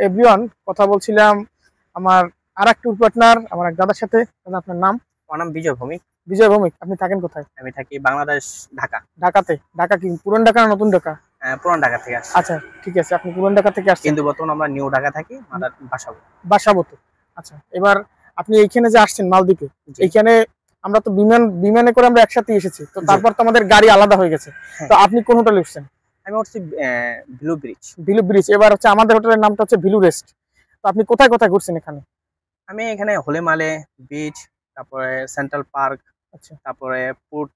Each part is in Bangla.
এভরিওয়ান, কথা বলছিলাম আমার আরেক ট্যুর পার্টনার আমার এক দাদার সাথে। দাদা, আপনার নাম? আমার নাম বিজয় ভৌমিক। বিজয় ভৌমিক। আপনি থাকেন কোথায়? আমি থাকি বাংলাদেশ, ঢাকা। ঢাকাতে? ঢাকা কি পুরান ঢাকা না নতুন ঢাকা? পুরান ঢাকা থেকে আসছি, আচ্ছা, ঠিক আছে, আপনি পুরান ঢাকা থেকে আসছেন কিন্তু বর্তমানে আমরা নিউ ঢাকা থাকি, মাদার বাসাবো। বাসাবোতে। আচ্ছা, এবার আপনি এইখানে যে আসছেন মালদ্বীপে, জি। এইখানে আমরা তো বিমানে করে আমরা একসাথে এসেছি, তো জি। তারপর তো আমাদের গাড়ি আলাদা হয়ে গেছে। হ্যাঁ। তো আপনি কোন হোটেলে উঠছেন? আমি উঠছি ব্লু ব্রিজ। ভিলু ব্রিজ। এবার হচ্ছে আমাদের হোটেলের নামটা হচ্ছে ভিলু রেস্ট। তো আপনি কোথায় কোথায় ঘুরছেন এখানে? আমি এখানে হোলেমালে বিচ, তারপরে সেন্ট্রাল পার্ক, আচ্ছা, তারপরে পুট,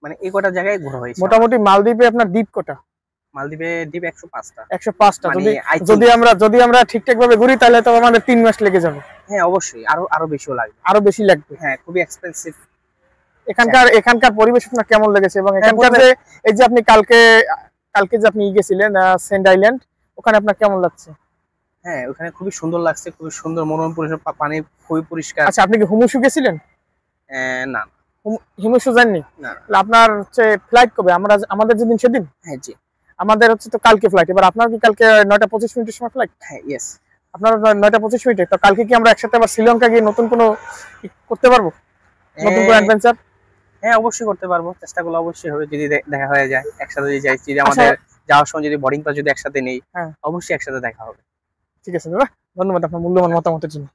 মানে এই কটা জায়গায় ঘোরা হয়েছে। মোটামুটি মালদ্বীপে আপনার দ্বীপ কটা? মালদ্বীপে দ্বীপ 105টা। 105টা। মানে যদি আমরা ঠিকঠাক ভাবে ঘুরি তাহলে তো আমাদের 3 মাস লেগে যাবে। হ্যাঁ, অবশ্যই আরো আরো বেশিও লাগবে। আরো বেশি লাগবে। হ্যাঁ, খুবই এক্সপেন্সিভ। এখানকার পরিবেশ আপনার কেমন লেগেছে? এবং এখানকার যে এই যে আপনি কালকে কালকে যে আপনি গেছিলেন সেন্ট আইল্যান্ড, ওখানে আপনার কেমন লাগছে? হ্যাঁ, ওখানে খুবই সুন্দর লাগছে, খুবই সুন্দর মনোরম পরিবেশ, পানি খুবই পরিষ্কার। আচ্ছা, আপনি কি হুমুসু গেছিলেন? না। হিমুসু যাননি? না। তাহলে আপনার হচ্ছে ফ্লাইট কবে? আমাদের যেদিন সেদিন? হ্যাঁ, জি। আমাদের হচ্ছে তো কালকে ফ্লাইট। এবার আপনার কি কালকে 9টা 25 মিনিটের সময় ফ্লাইট? হ্যাঁ, ইয়েস। আপনার 9টা 25 মিনিটে। তো কালকে কি আমরা একসাথে আবার শ্রীলঙ্কা গিয়ে নতুন কোনো করতে পারবো, নতুন কোনো অ্যাডভেঞ্চার? হ্যাঁ, অবশ্যই করতে পারবো, চেষ্টা করলে অবশ্যই হবে। যদি দেখা হয়ে যায় একসাথে, যদি যাই, যদি আমাদের যাওয়ার সময় যদি বোর্ডিং পাস যদি একসাথে নেই, হ্যাঁ, অবশ্যই একসাথে দেখা হবে। ঠিক আছে দাদা, ধন্যবাদ আপনার মূল্যবান মতামতের জন্য।